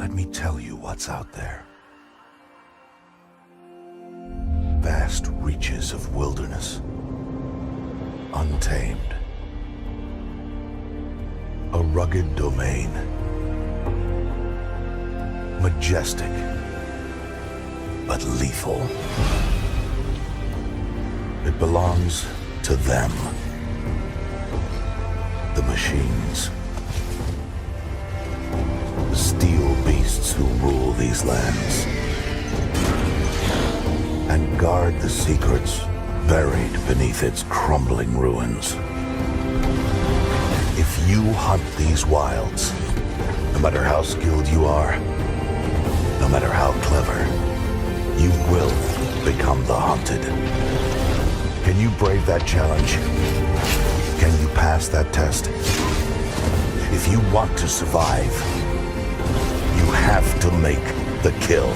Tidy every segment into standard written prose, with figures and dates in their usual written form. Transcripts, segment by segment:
Let me tell you what's out there. Vast reaches of wilderness, untamed. A rugged domain, majestic, but lethal. It belongs to them, the machines. The steel beasts who rule these lands and guard the secrets buried beneath its crumbling ruins. If you hunt these wilds, no matter how skilled you are, no matter how clever, you will become the hunted. Can you brave that challenge? Can you pass that test? If you want to survive, you have to make the kill.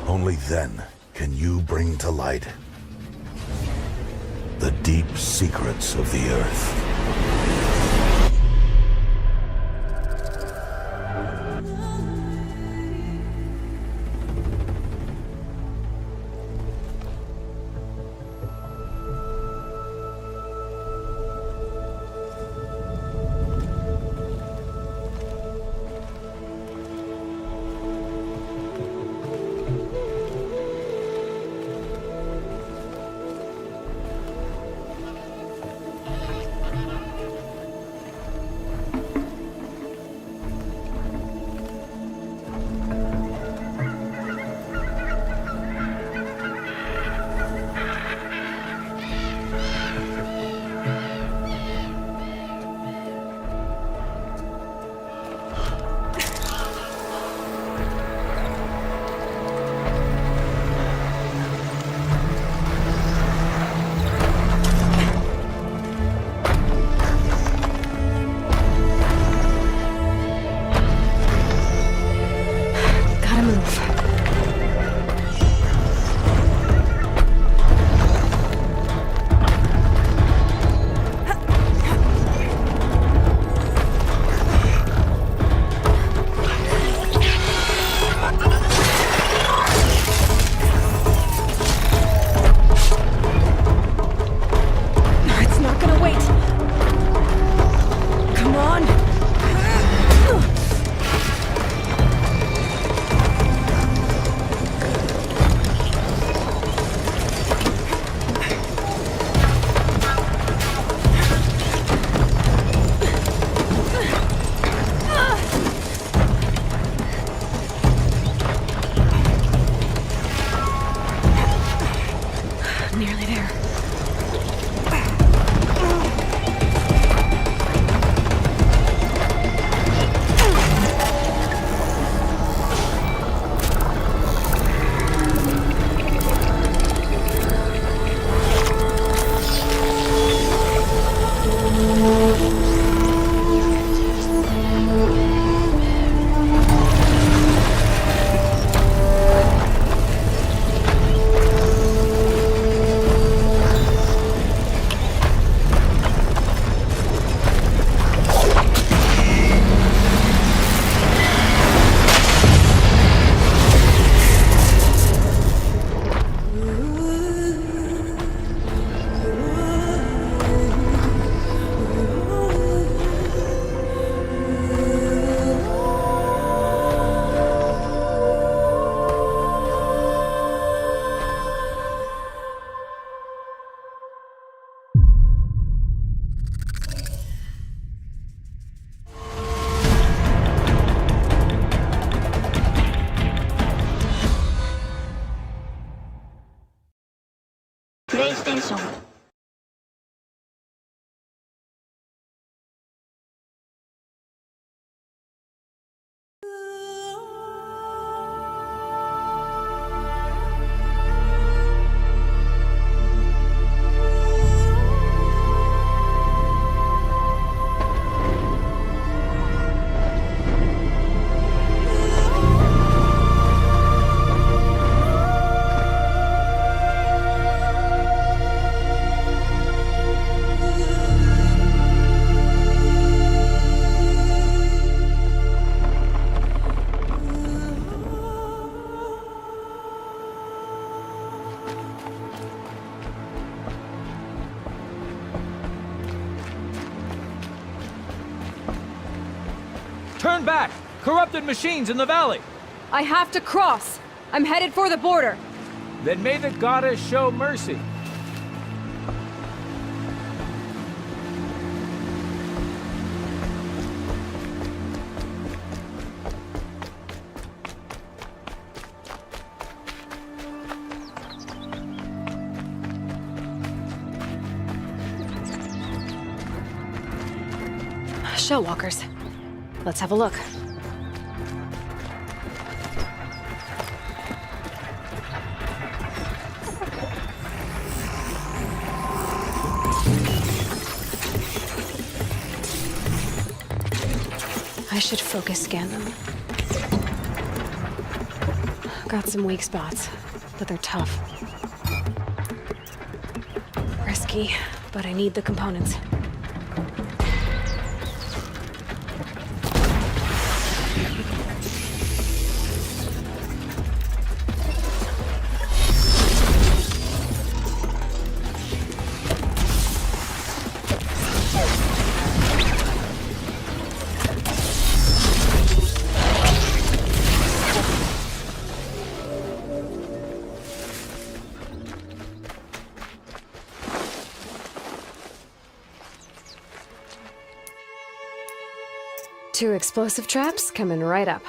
Only then can you bring to light the deep secrets of the Earth. Turn back! Corrupted machines in the valley! I have to cross! I'm headed for the border! Then may the goddess show mercy. Shellwalkers. Let's have a look. I should focus scan them. Got some weak spots, but they're tough. Risky, but I need the components. Two explosive traps coming right up.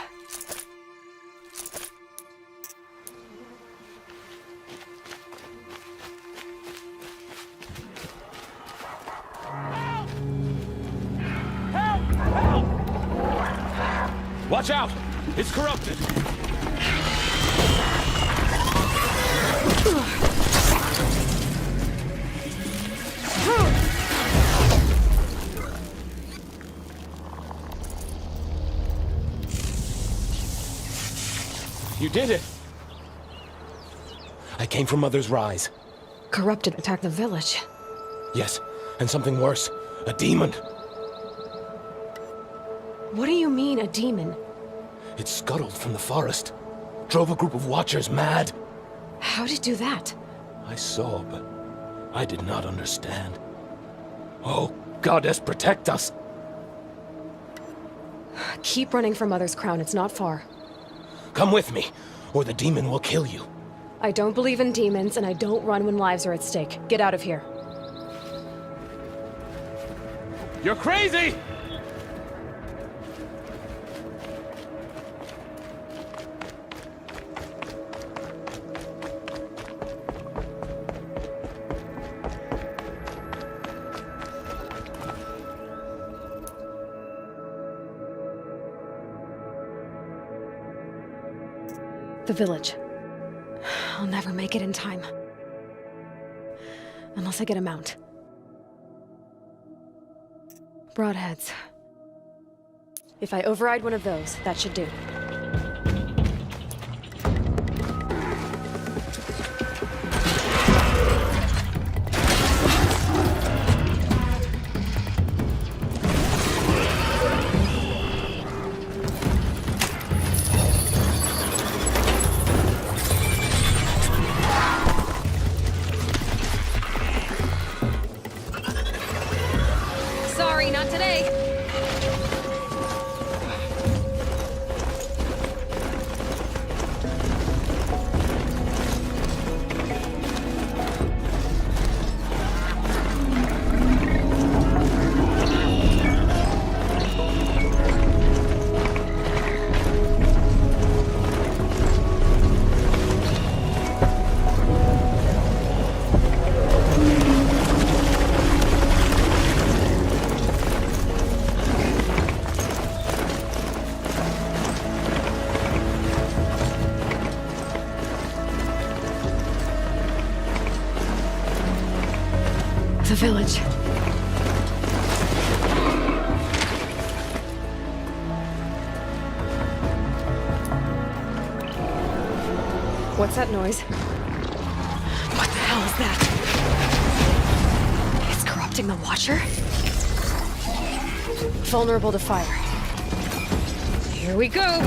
Watch out! It's corrupted! You did it! I came from Mother's Rise. Corrupted attacked the village. Yes, and something worse. A demon. What do you mean, a demon? It scuttled from the forest. Drove a group of Watchers mad. How'd it do that? I saw, but I did not understand. Oh, Goddess, protect us! Keep running for Mother's Crown, it's not far. Come with me, or the demon will kill you. I don't believe in demons, and I don't run when lives are at stake. Get out of here. You're crazy! The village. I'll never make it in time. Unless I get a mount. Broadheads. If I override one of those, that should do. Sorry, not today. The village. What's that noise? What the hell is that? It's corrupting the Watcher? Vulnerable to fire. Here we go!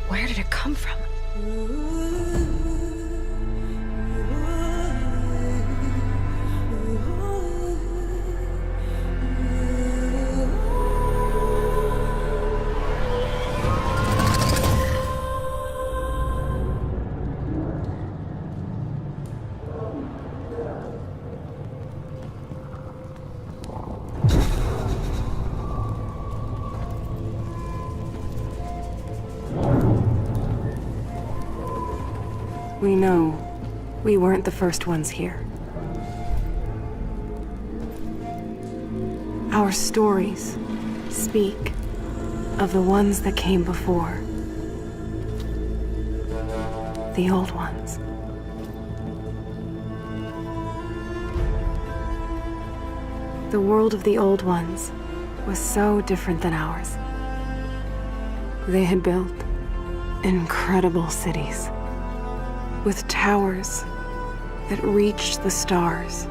Where did it come from? We know we weren't the first ones here. Our stories speak of the ones that came before. The old ones. The world of the old ones was so different than ours. They had built incredible cities with towers that reached the stars.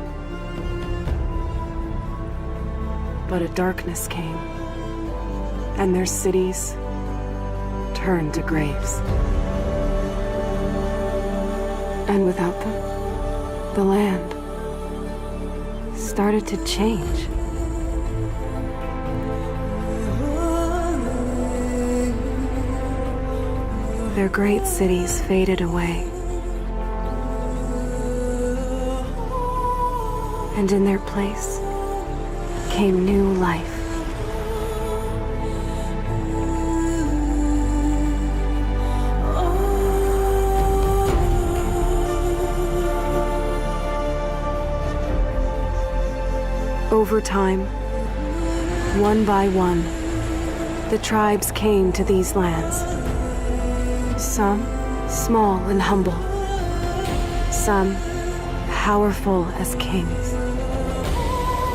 But a darkness came, and their cities turned to graves. And without them, the land started to change. Their great cities faded away. And in their place came new life. Over time, one by one, the tribes came to these lands. Some small and humble, some powerful as kings.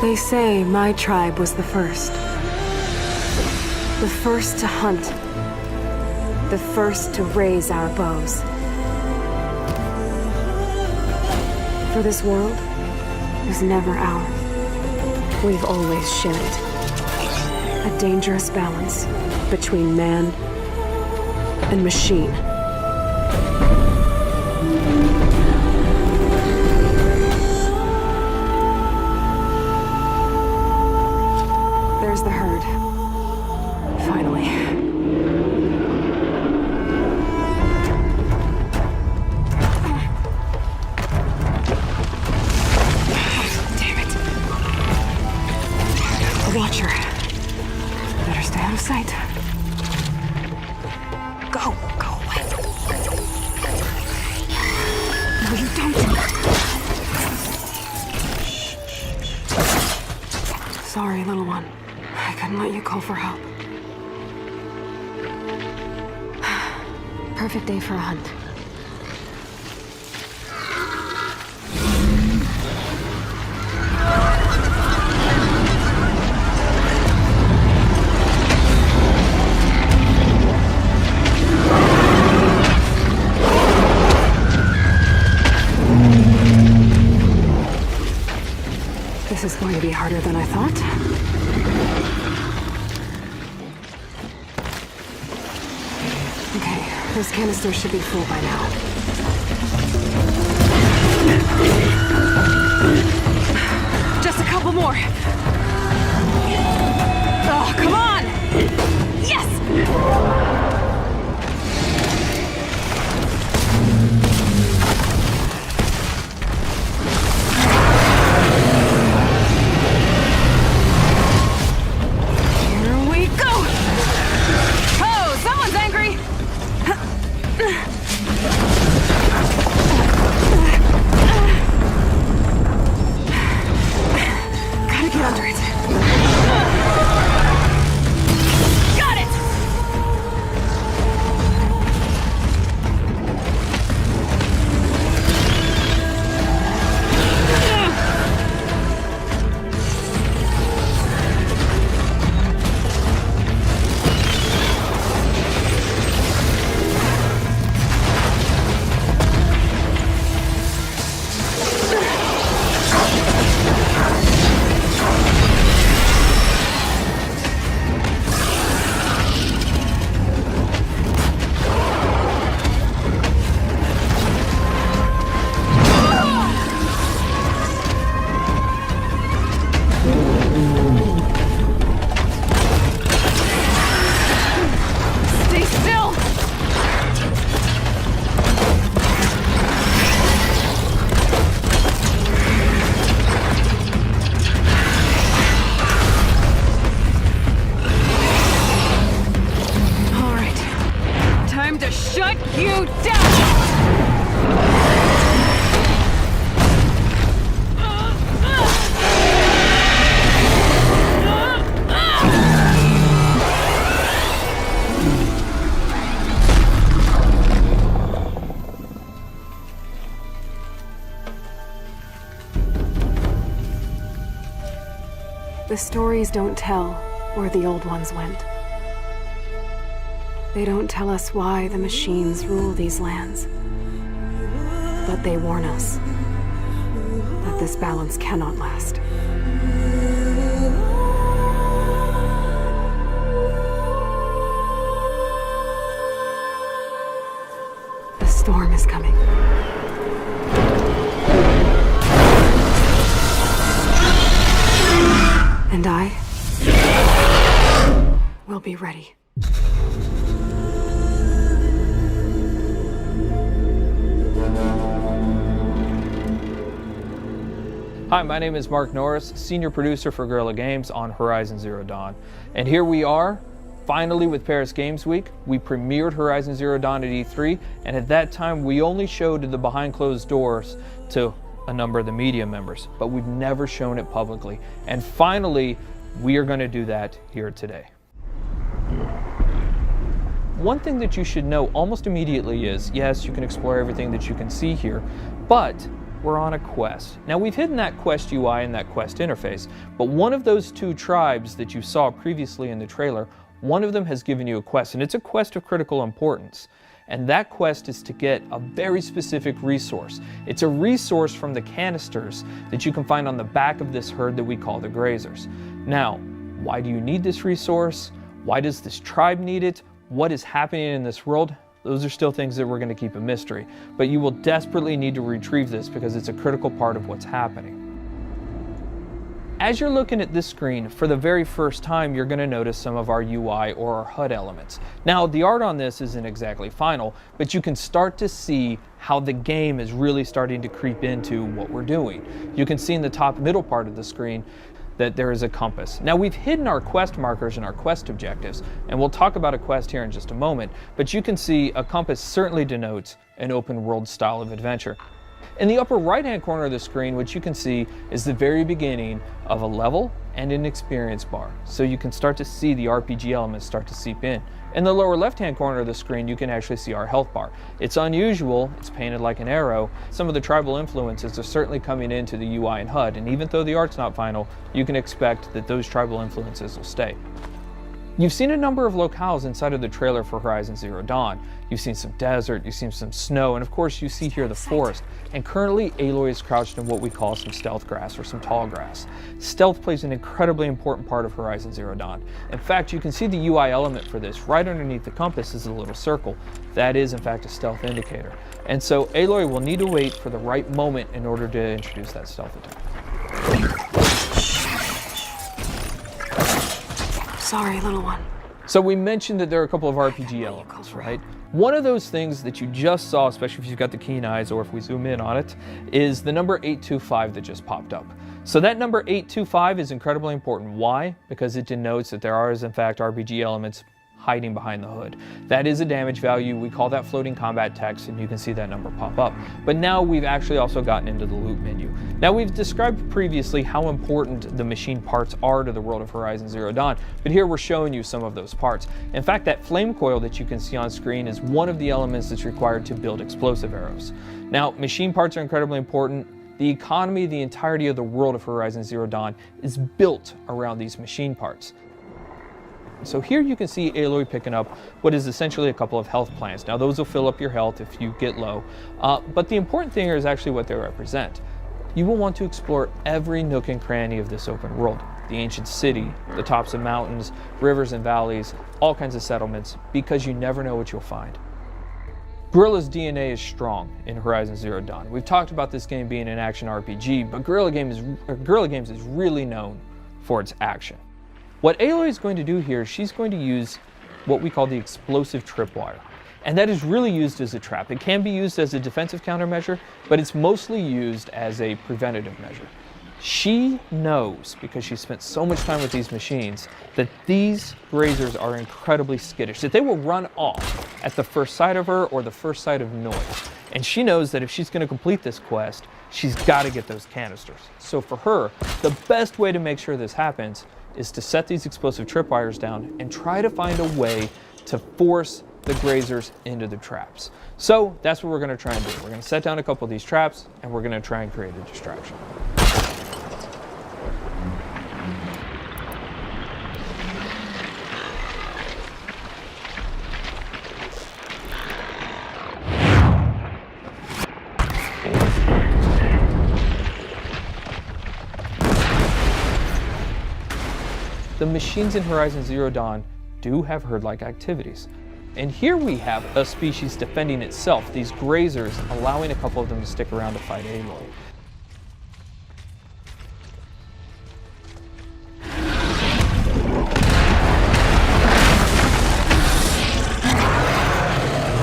They say my tribe was the first. The first to hunt. The first to raise our bows. For this world was never ours. We've always shared it. A dangerous balance between man and machine. There's the herd. Finally. Damn it. A watcher. Better stay out of sight. Go away. No, you don't. Sorry, little one. I couldn't let you call for help. Perfect day for a hunt. This is going to be harder than I thought. Okay, this canister should be full by now. Just a couple more. Oh, come on! Yes! time to shut you down! The stories don't tell where the old ones went. They don't tell us why the machines rule these lands. But they warn us that this balance cannot last. The storm is coming. And I will be ready. Hi, my name is Mark Norris, Senior Producer for Guerrilla Games on Horizon Zero Dawn. And here we are, finally with Paris Games Week. We premiered Horizon Zero Dawn at E3, and at that time we only showed the behind closed doors to a number of the media members, but we've never shown it publicly. And finally, we are going to do that here today. One thing that you should know almost immediately is, yes, you can explore everything that you can see here, but we're on a quest. Now, we've hidden that quest UI and that quest interface, but one of those two tribes that you saw previously in the trailer, one of them has given you a quest, and it's a quest of critical importance. And that quest is to get a very specific resource. It's a resource from the canisters that you can find on the back of this herd that we call the Grazers. Now, why do you need this resource? Why does this tribe need it? What is happening in this world? Those are still things that we're going to keep a mystery. But you will desperately need to retrieve this because it's a critical part of what's happening. As you're looking at this screen, for the very first time, you're going to notice some of our UI or our HUD elements. Now, the art on this isn't exactly final, but you can start to see how the game is really starting to creep into what we're doing. You can see in the top middle part of the screen that there is a compass. Now, we've hidden our quest markers and our quest objectives, and we'll talk about a quest here in just a moment, but you can see a compass certainly denotes an open world style of adventure. In the upper right-hand corner of the screen, what you can see is the very beginning of a level and an experience bar. So you can start to see the RPG elements start to seep in. In the lower left-hand corner of the screen, you can actually see our health bar. It's unusual, it's painted like an arrow. Some of the tribal influences are certainly coming into the UI and HUD, and even though the art's not final, you can expect that those tribal influences will stay. You've seen a number of locales inside of the trailer for Horizon Zero Dawn. You've seen some desert, you've seen some snow, and of course you see here the forest. And currently Aloy is crouched in what we call some stealth grass or some tall grass. Stealth plays an incredibly important part of Horizon Zero Dawn. In fact, you can see the UI element for this. Right underneath the compass is a little circle. That is in fact a stealth indicator. And so Aloy will need to wait for the right moment in order to introduce that stealth attack. Sorry, little one. So we mentioned that there are a couple of RPG elements, right? One of those things that you just saw, especially if you've got the keen eyes or if we zoom in on it, is the number 825 that just popped up. So that number 825 is incredibly important. Why? Because it denotes that there are, in fact, RPG elements hiding behind the hood. That is a damage value. We call that floating combat text, and you can see that number pop up. But now we've actually also gotten into the loot menu. Now, we've described previously how important the machine parts are to the world of Horizon Zero Dawn, but here we're showing you some of those parts. In fact, that flame coil that you can see on screen is one of the elements that's required to build explosive arrows. Now, machine parts are incredibly important. The economy, the entirety of the world of Horizon Zero Dawn is built around these machine parts. So here you can see Aloy picking up what is essentially a couple of health plants. Now those will fill up your health if you get low, but the important thing here is actually what they represent. You will want to explore every nook and cranny of this open world. The ancient city, the tops of mountains, rivers and valleys, all kinds of settlements, because you never know what you'll find. Guerrilla's DNA is strong in Horizon Zero Dawn. We've talked about this game being an action RPG, but Guerrilla Games is really known for its action. What Aloy is going to do here, she's going to use what we call the explosive tripwire. And that is really used as a trap. It can be used as a defensive countermeasure, but it's mostly used as a preventative measure. She knows, because she spent so much time with these machines, that these grazers are incredibly skittish, that they will run off at the first sight of her or the first sight of noise. And she knows that if she's going to complete this quest, she's got to get those canisters. So for her, the best way to make sure this happens is to set these explosive tripwires down and try to find a way to force the grazers into the traps. So that's what we're going to try and do. We're going to set down a couple of these traps and we're going to try and create a distraction. The machines in Horizon Zero Dawn do have herd-like activities. And here we have a species defending itself, these grazers, allowing a couple of them to stick around to fight Aloy.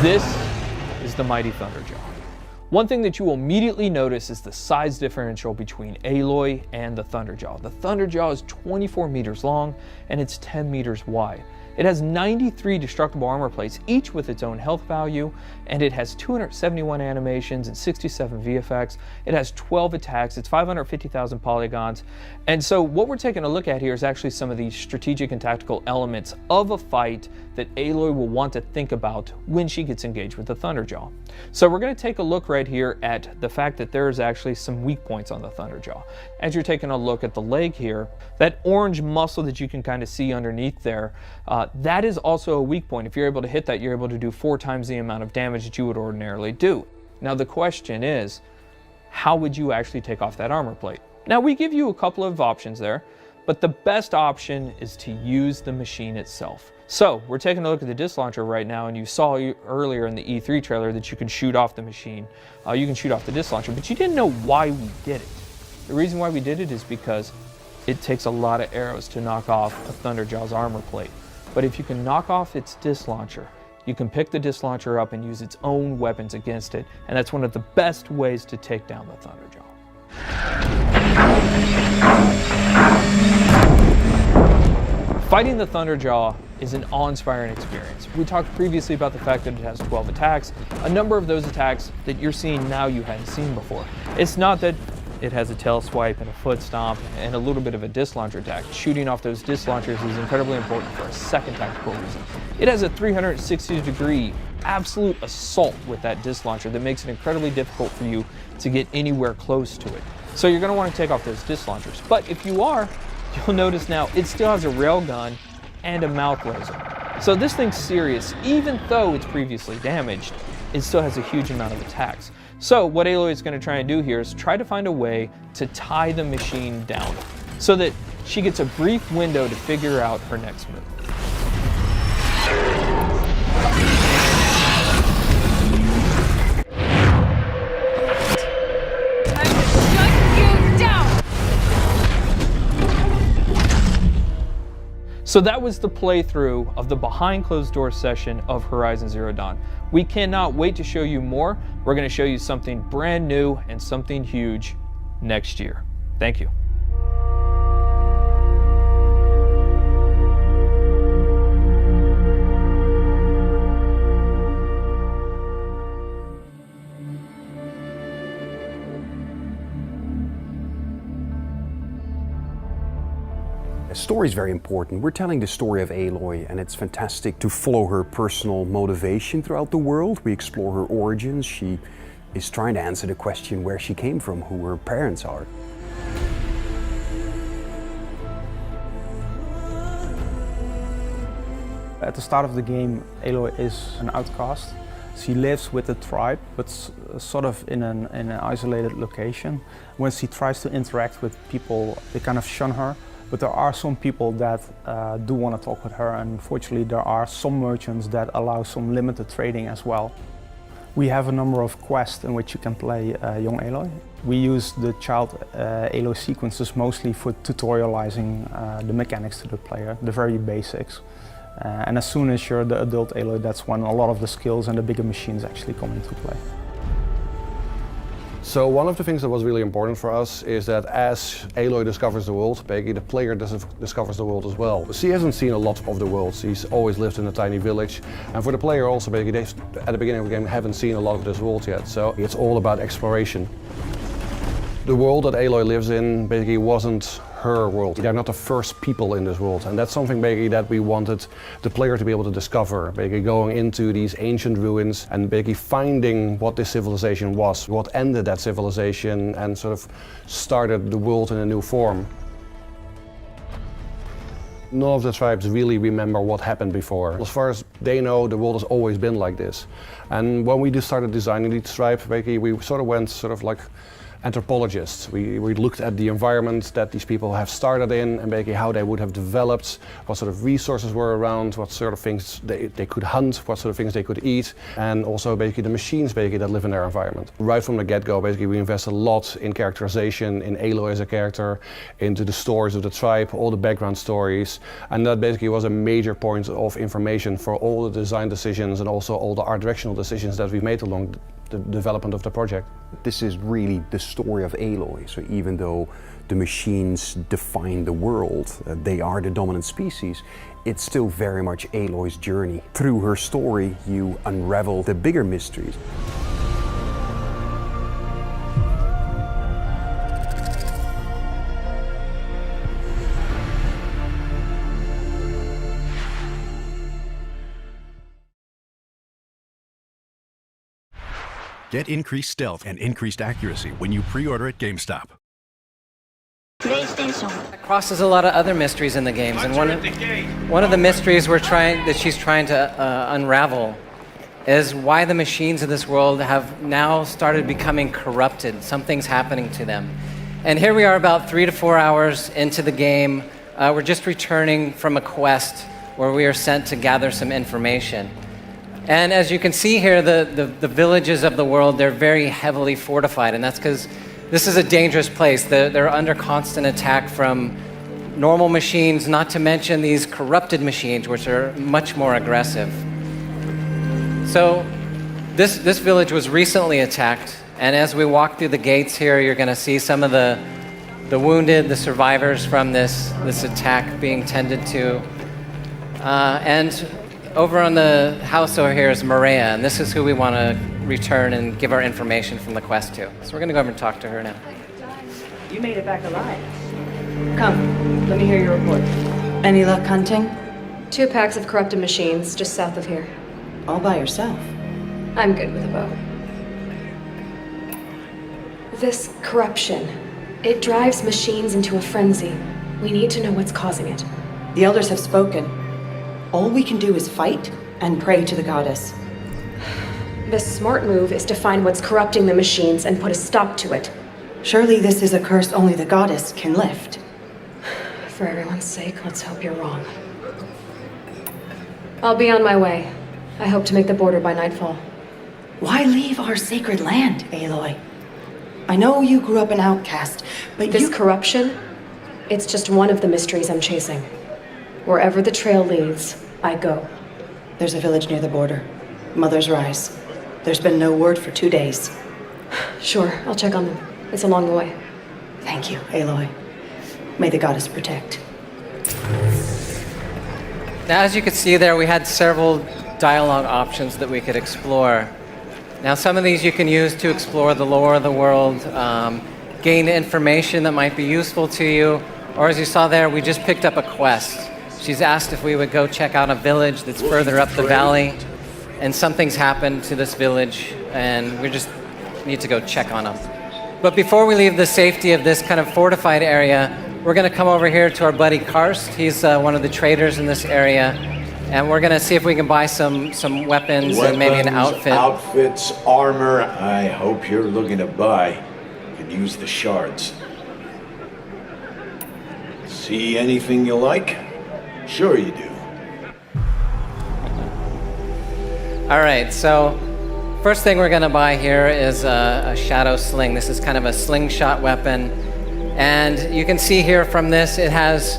This is the mighty Thunderjaw. One thing that you will immediately notice is the size differential between Aloy and the Thunderjaw. The Thunderjaw is 24 meters long and it's 10 meters wide. It has 93 destructible armor plates, each with its own health value, and it has 271 animations and 67 VFX. It has 12 attacks, it's 550,000 polygons. And so what we're taking a look at here is actually some of the strategic and tactical elements of a fight that Aloy will want to think about when she gets engaged with the Thunderjaw. So we're going to take a look right here at the fact that there's actually some weak points on the Thunderjaw. As you're taking a look at the leg here, that orange muscle that you can kind of see underneath there, that is also a weak point. If you're able to hit that, you're able to do 4 times the amount of damage that you would ordinarily do. Now the question is, how would you actually take off that armor plate? Now we give you a couple of options there, but the best option is to use the machine itself. So we're taking a look at the disc launcher right now, and you saw earlier in the E3 trailer that you can shoot off the machine. You can shoot off the disc launcher, but you didn't know why we did it. The reason why we did it is because it takes a lot of arrows to knock off a Thunderjaw's armor plate. But if you can knock off its disc launcher, you can pick the disc launcher up and use its own weapons against it, and that's one of the best ways to take down the Thunderjaw. Fighting the Thunderjaw is an awe-inspiring experience. We talked previously about the fact that it has 12 attacks. A number of those attacks that you're seeing now you hadn't seen before. It's not that it has a tail swipe and a foot stomp and a little bit of a disc launcher attack. Shooting off those disc launchers is incredibly important for a second tactical reason. It has a 360-degree absolute assault with that disc launcher that makes it incredibly difficult for you to get anywhere close to it. So you're going to want to take off those disc launchers. But if you are, you'll notice now it still has a railgun and a mouth laser. So this thing's serious. Even though it's previously damaged, it still has a huge amount of attacks. So what Aloy is going to try and do here is try to find a way to tie the machine down so that she gets a brief window to figure out her next move. So that was the playthrough of the behind closed doors session of Horizon Zero Dawn. We cannot wait to show you more. We're going to show you something brand new and something huge next year. Thank you. The story is very important. We're telling the story of Aloy, and it's fantastic to follow her personal motivation throughout the world. We explore her origins. She is trying to answer the question where she came from, who her parents are. At the start of the game, Aloy is an outcast. She lives with the tribe, but sort of in an isolated location. When she tries to interact with people, they kind of shun her. But there are some people that do want to talk with her, and unfortunately there are some merchants that allow some limited trading as well. We have a number of quests in which you can play young Aloy. We use the child Aloy sequences mostly for tutorializing the mechanics to the player, the very basics. And as soon as you're the adult Aloy, that's when a lot of the skills and the bigger machines actually come into play. So one of the things that was really important for us is that as Aloy discovers the world, Peggy, the player discovers the world as well. She hasn't seen a lot of the world. She's always lived in a tiny village. And for the player also, Peggy, they at the beginning of the game haven't seen a lot of this world yet. So it's all about exploration. The world that Aloy lives in basically wasn't her world. They're not the first people in this world, and that's something basically that we wanted the player to be able to discover. Basically going into these ancient ruins and basically finding what this civilization was, what ended that civilization and sort of started the world in a new form. None of the tribes really remember what happened before. As far as they know, the world has always been like this. And when we just started designing these tribes, basically we sort of went sort of like anthropologists. We looked at the environment that these people have started in and basically how they would have developed, what sort of resources were around, what sort of things they could hunt, what sort of things they could eat, and also basically the machines basically that live in their environment. Right from the get-go, basically we invest a lot in characterization, in Aloy as a character, into the stories of the tribe, all the background stories, and that basically was a major point of information for all the design decisions and also all the art directional decisions that we made along the development of the project. This is really the story of Aloy. So even though the machines define the world, they are the dominant species, it's still very much Aloy's journey. Through her story, you unravel the bigger mysteries. Get increased stealth and increased accuracy when you pre-order at GameStop. It crosses a lot of other mysteries in the games, and one of the mysteries that she's trying to unravel is why the machines of this world have now started becoming corrupted. Something's happening to them. And here we are about 3 to 4 hours into the game. We're just returning from a quest where we are sent to gather some information. And as you can see here, the villages of the world, they're very heavily fortified, and that's because this is a dangerous place. They're under constant attack from normal machines, not to mention these corrupted machines, which are much more aggressive. So this village was recently attacked, and as we walk through the gates here, you're going to see some of the wounded, the survivors from this attack being tended to. And over on the house over here is Maria, and this is who we want to return and give our information from the quest to. So we're going to go over and talk to her now. You made it back alive. Come, let me hear your report. Any luck hunting? 2 packs of corrupted machines just south of here. All by yourself? I'm good with a bow. This corruption, it drives machines into a frenzy. We need to know what's causing it. The elders have spoken. All we can do is fight and pray to the goddess. The smart move is to find what's corrupting the machines and put a stop to it. Surely this is a curse only the goddess can lift. For everyone's sake, let's hope you're wrong. I'll be on my way. I hope to make the border by nightfall. Why leave our sacred land, Aloy? I know you grew up an outcast, but this corruption, it's just one of the mysteries I'm chasing. Wherever the trail leads, I go. There's a village near the border. Mother's Rise. There's been no word for 2 days. Sure, I'll check on them. It's along the way. Thank you, Aloy. May the goddess protect. Now, as you can see there, we had several dialogue options that we could explore. Now, some of these you can use to explore the lore of the world, gain information that might be useful to you, or as you saw there, we just picked up a quest. She's asked if we would go check out a village that's further up the valley, and something's happened to this village, and we just need to go check on them. But before we leave the safety of this kind of fortified area, we're going to come over here to our buddy Karst. He's one of the traders in this area, and we're going to see if we can buy some weapons and maybe an outfit. Outfits, armor. I hope you're looking to buy. You can use the shards. See anything you like? Sure you do. All right, so first thing we're going to buy here is a shadow sling. This is kind of a slingshot weapon. And you can see here from this, it has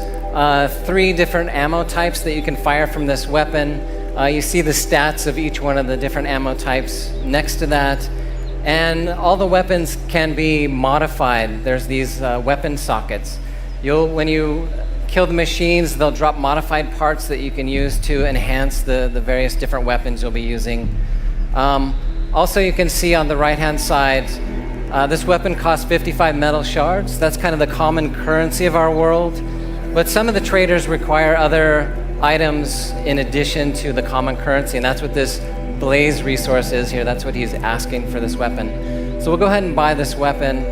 3 different ammo types that you can fire from this weapon. You see the stats of each one of the different ammo types next to that. And all the weapons can be modified. There's these weapon sockets. When you kill the machines, they'll drop modified parts that you can use to enhance the various different weapons you'll be using. Also, you can see on the right-hand side, this weapon costs 55 metal shards. That's kind of the common currency of our world. But some of the traders require other items in addition to the common currency, and that's what this Blaze resource is here. That's what he's asking for this weapon. So we'll go ahead and buy this weapon,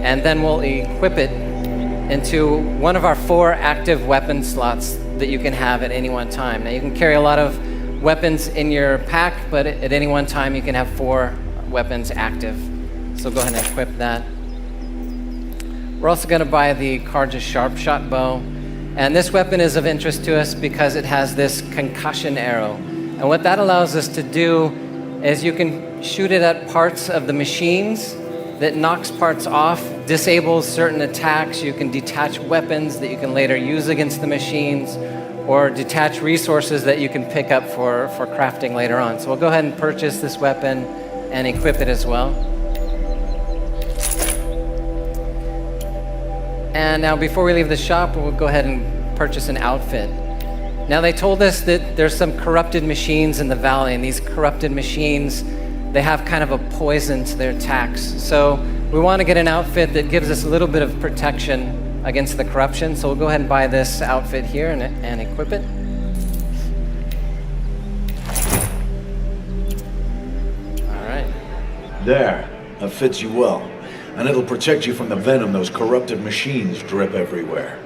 and then we'll equip it into one of our 4 active weapon slots that you can have at any one time. Now you can carry a lot of weapons in your pack, but at any one time you can have 4 weapons active. So go ahead and equip that. We're also going to buy the Carja Sharp Shot Bow. And this weapon is of interest to us because it has this concussion arrow. And what that allows us to do is you can shoot it at parts of the machines that knocks parts off, disables certain attacks. You can detach weapons that you can later use against the machines, or detach resources that you can pick up for crafting later on. So we'll go ahead and purchase this weapon and equip it as well. And now before we leave the shop, we'll go ahead and purchase an outfit. Now they told us that there's some corrupted machines in the valley, and these corrupted machines, they have kind of a poison to their attacks. So we want to get an outfit that gives us a little bit of protection against the corruption. So we'll go ahead and buy this outfit here and equip it. All right. There, that fits you well. And it'll protect you from the venom those corrupted machines drip everywhere.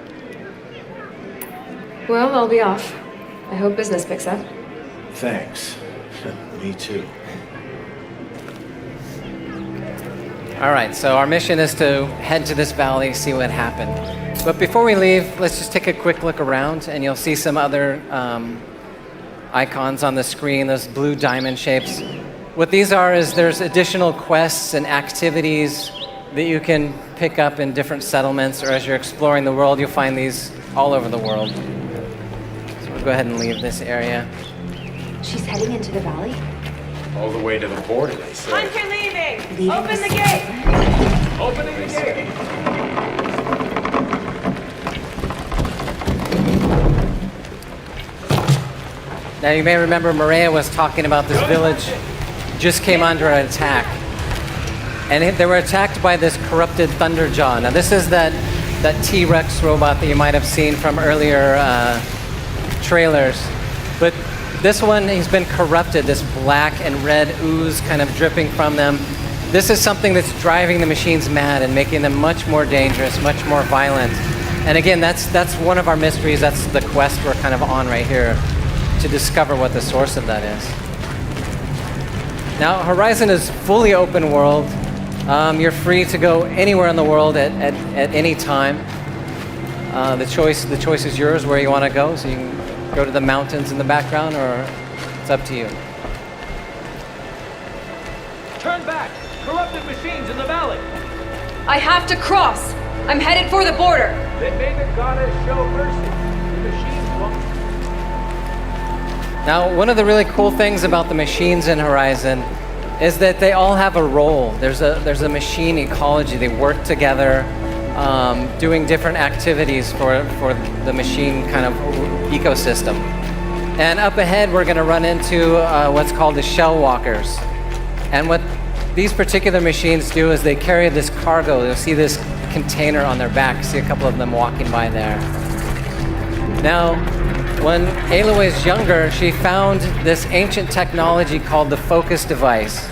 Well, I'll be off. I hope business picks up. Thanks. Me too. All right, so our mission is to head to this valley, see what happened. But before we leave, let's just take a quick look around, and you'll see some other icons on the screen, those blue diamond shapes. What these are is there's additional quests and activities that you can pick up in different settlements, or as you're exploring the world, you'll find these all over the world. So we'll go ahead and leave this area. She's heading into the valley? All the way to the border, they say. Hunter leaving! Open the gate! Opening the gate! Now you may remember Maria was talking about this village just came under an attack. And they were attacked by this corrupted Thunderjaw. Now this is that T-Rex robot that you might have seen from earlier trailers. But this one, he's been corrupted, this black and red ooze kind of dripping from them. This is something that's driving the machines mad and making them much more dangerous, much more violent. And again, that's one of our mysteries. That's the quest we're kind of on right here, to discover what the source of that is. Now, Horizon is fully open world. You're free to go anywhere in the world at any time. The choice is yours where you want to go, so you can go to the mountains in the background, or it's up to you. Turn back! Corrupted machines in the valley! I have to cross! I'm headed for the border! Then may the goddess show mercy. The machines won't. Now, one of the really cool things about the machines in Horizon is that they all have a role. There's a machine ecology. They work together, doing different activities for the machine kind of ecosystem. And up ahead, we're going to run into what's called the shell walkers. And what these particular machines do is they carry this cargo. You'll see this container on their back. See a couple of them walking by there. Now, when Aloy was younger, she found this ancient technology called the Focus device.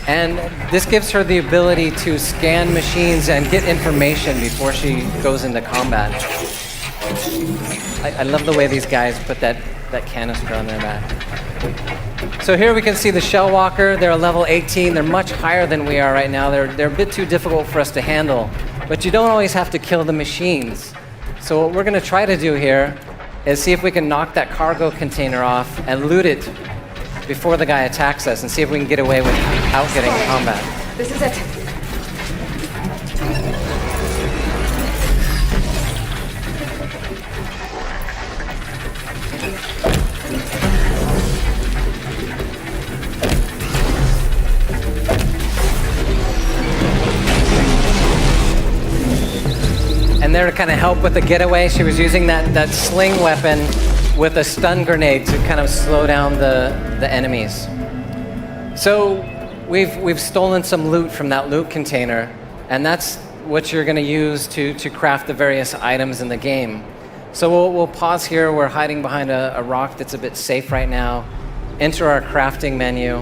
And this gives her the ability to scan machines and get information before she goes into combat. I love the way these guys put that canister on their back. So here we can see the Shell Walker. They're a level 18. They're much higher than we are right now. They're a bit too difficult for us to handle. But you don't always have to kill the machines. So what we're going to try to do here is see if we can knock that cargo container off and loot it before the guy attacks us, and see if we can get away without getting in combat. This is it. And there to kind of help with the getaway, she was using that sling weapon with a stun grenade to kind of slow down the enemies. So we've stolen some loot from that loot container, and that's what you're going to use to craft the various items in the game. So we'll pause here. We're hiding behind a rock that's a bit safe right now. Enter our crafting menu,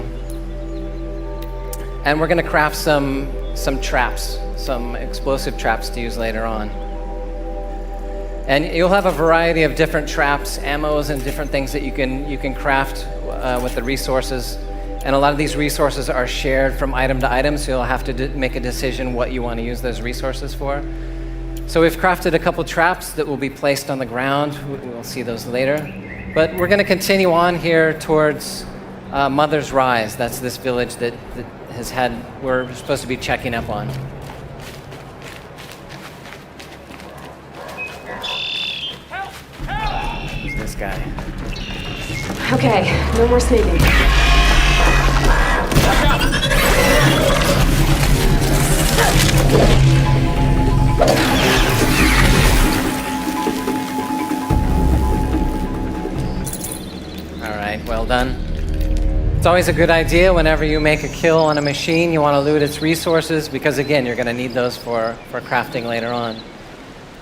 and we're going to craft some traps, some explosive traps to use later on. And you'll have a variety of different traps, ammos, and different things that you can craft with the resources. And a lot of these resources are shared from item to item, so you'll have to make a decision what you want to use those resources for. So we've crafted a couple traps that will be placed on the ground. We'll see those later. But we're going to continue on here towards Mother's Rise. That's this village that we're supposed to be checking up on. Who's this guy? Okay, no more sneaking. All right, well done. It's always a good idea whenever you make a kill on a machine, you want to loot its resources because, again, you're going to need those for crafting later on.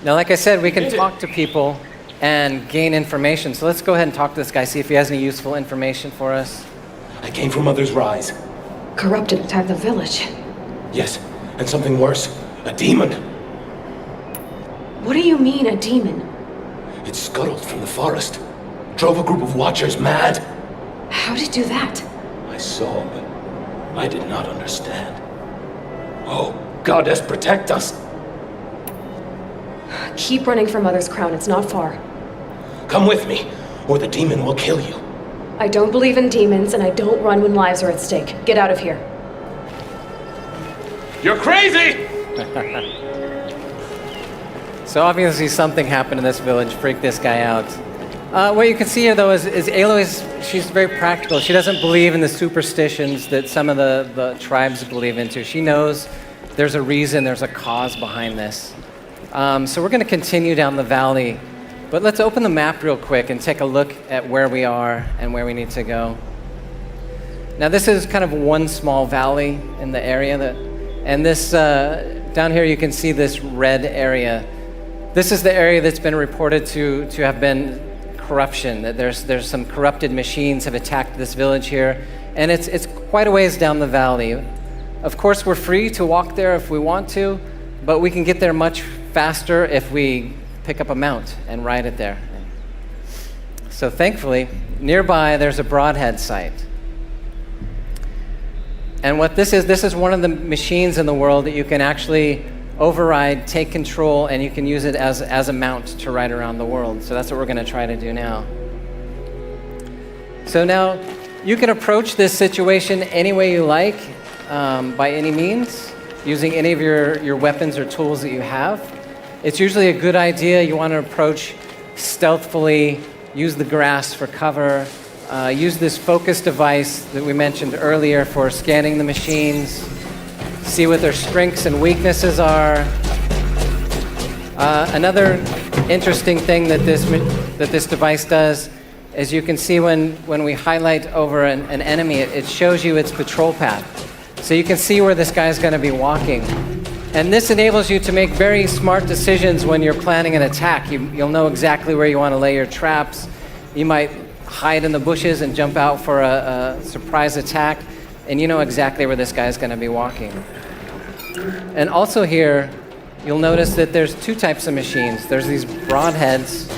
Now, like I said, we can talk to people and gain information. So let's go ahead and talk to this guy, see if he has any useful information for us. I came from Mother's Rise. Corrupted attacked the village. Yes, and something worse. A demon. What do you mean, a demon? It scuttled from the forest. Drove a group of watchers mad. How did it do that? I saw, but I did not understand. Oh, Goddess, protect us! Keep running for Mother's Crown, it's not far. Come with me, or the demon will kill you. I don't believe in demons, and I don't run when lives are at stake. Get out of here. You're crazy! So obviously something happened in this village, freaked this guy out. What you can see here, though, is Aloy, she's very practical. She doesn't believe in the superstitions that some of the tribes believe into. She knows there's a reason, there's a cause behind this. So we're going to continue down the valley, but let's open the map real quick and take a look at where we are and where we need to go. Now, this is kind of one small valley in the area, and this down here you can see this red area. This is the area that's been reported to have been corruption, that there's some corrupted machines have attacked this village here, and it's quite a ways down the valley. Of course, we're free to walk there if we want to, but we can get there much faster if we pick up a mount and ride it there. So thankfully, nearby there's a broadhead site. And what this is one of the machines in the world that you can actually override, take control, and you can use it as a mount to ride around the world. So that's what we're going to try to do now. So now you can approach this situation any way you like, by any means, using any of your weapons or tools that you have. It's usually a good idea. You want to approach stealthily, use the grass for cover, use this focus device that we mentioned earlier for scanning the machines, see what their strengths and weaknesses are. Another interesting thing that this device does is you can see when we highlight over an enemy, it shows you its patrol path. So you can see where this guy's going to be walking. And this enables you to make very smart decisions when you're planning an attack. You'll know exactly where you want to lay your traps. You might hide in the bushes and jump out for a surprise attack, and you know exactly where this guy's going to be walking. And also here, you'll notice that there's two types of machines. There's these broadheads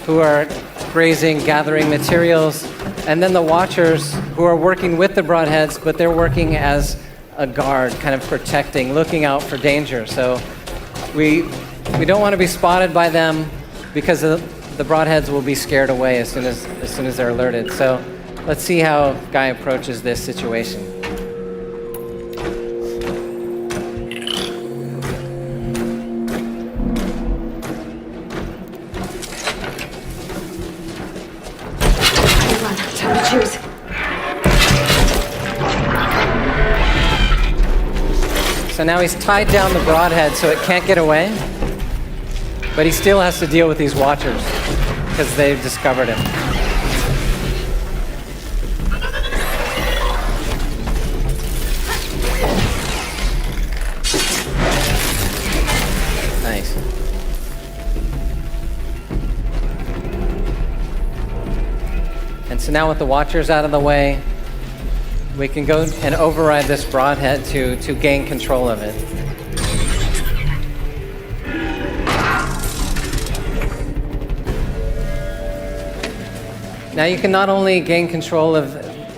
who are grazing, gathering materials, and then the watchers who are working with the broadheads, but they're working as a guard, kind of protecting, looking out for danger. So we don't want to be spotted by them because the broadheads will be scared away as soon as they're alerted. So let's see how Guy approaches this situation. Time to choose. So now he's tied down the broadhead so it can't get away. But he still has to deal with these Watchers because they've discovered him. Nice. And so now with the Watchers out of the way, we can go and override this broadhead to gain control of it. Now you can not only gain control of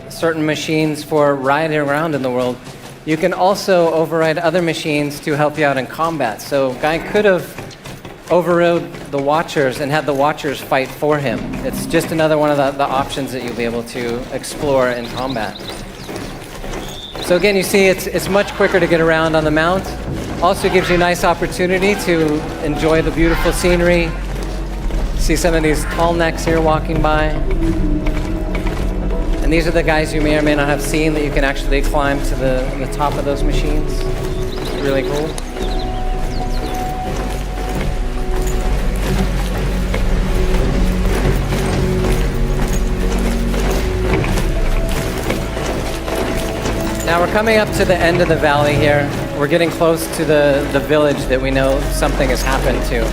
certain machines for riding around in the world, you can also override other machines to help you out in combat. So Guy could have overrode the Watchers and had the Watchers fight for him. It's just another one of the options that you'll be able to explore in combat. So again, you see it's much quicker to get around on the mount. Also gives you a nice opportunity to enjoy the beautiful scenery. See some of these tall necks here walking by. And these are the guys you may or may not have seen that you can actually climb to the top of those machines. Really cool. Now we're coming up to the end of the valley here. We're getting close to the village that we know something has happened to.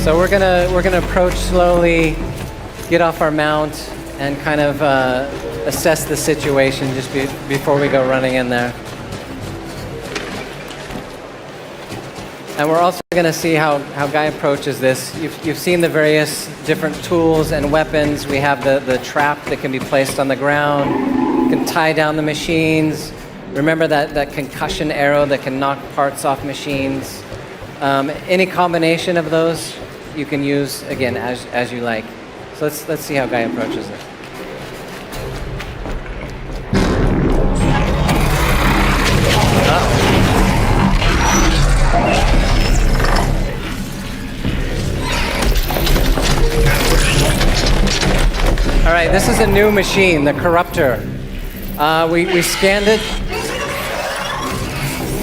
So we're gonna approach slowly, get off our mount, and kind of assess the situation just before we go running in there. And we're also gonna see how Guy approaches this. You've seen the various different tools and weapons. We have the trap that can be placed on the ground. You can tie down the machines. Remember that concussion arrow that can knock parts off machines. Any combination of those you can use, again, as you like. So let's see how Guy approaches it. All right, this is a new machine, the Corruptor. We scanned it.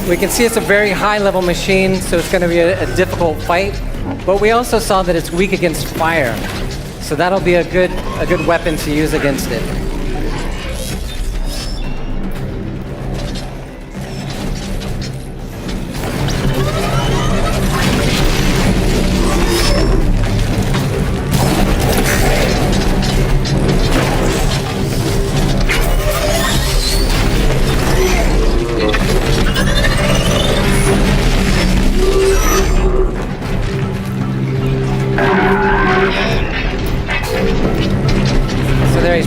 We can see it's a very high-level machine, so it's going to be a difficult fight. But we also saw that it's weak against fire, so that'll be a good weapon to use against it.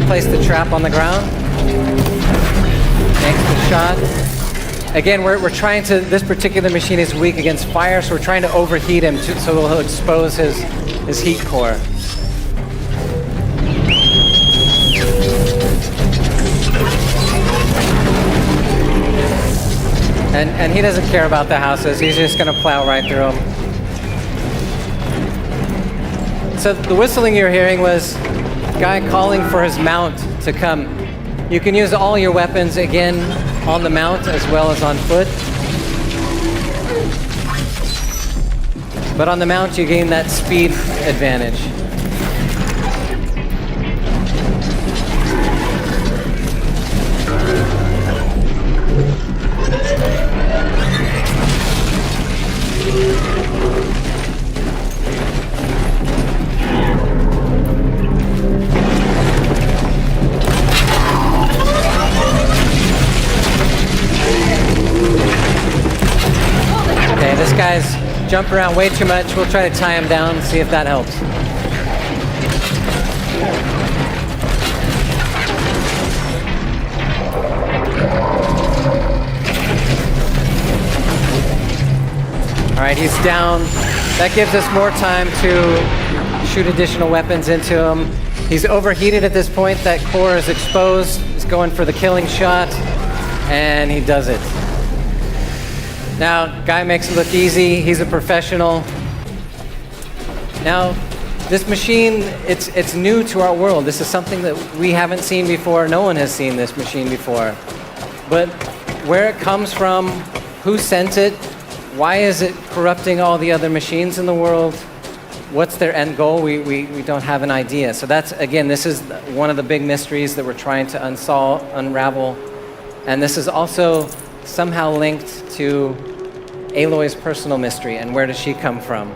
Place the trap on the ground. Makes the shot. Again, we're trying to, this particular machine is weak against fire, so we're trying to overheat him so he'll expose his heat core. And he doesn't care about the houses, he's just gonna plow right through them. So the whistling you're hearing was Guy calling for his mount to come. You can use all your weapons again on the mount as well as on foot. But on the mount you gain that speed advantage. This guy's jumping around way too much. We'll try to tie him down and see if that helps. All right, he's down. That gives us more time to shoot additional weapons into him. He's overheated at this point. That core is exposed. He's going for the killing shot, and he does it. Now, Guy makes it look easy. He's a professional. Now, this machine, it's new to our world. This is something that we haven't seen before. No one has seen this machine before. But where it comes from, who sent it, Why is it corrupting all the other machines in the world? What's their end goal? We don't have an idea. So that's, again, this is one of the big mysteries that we're trying to unravel. And this is also somehow linked to Aloy's personal mystery and where does she come from?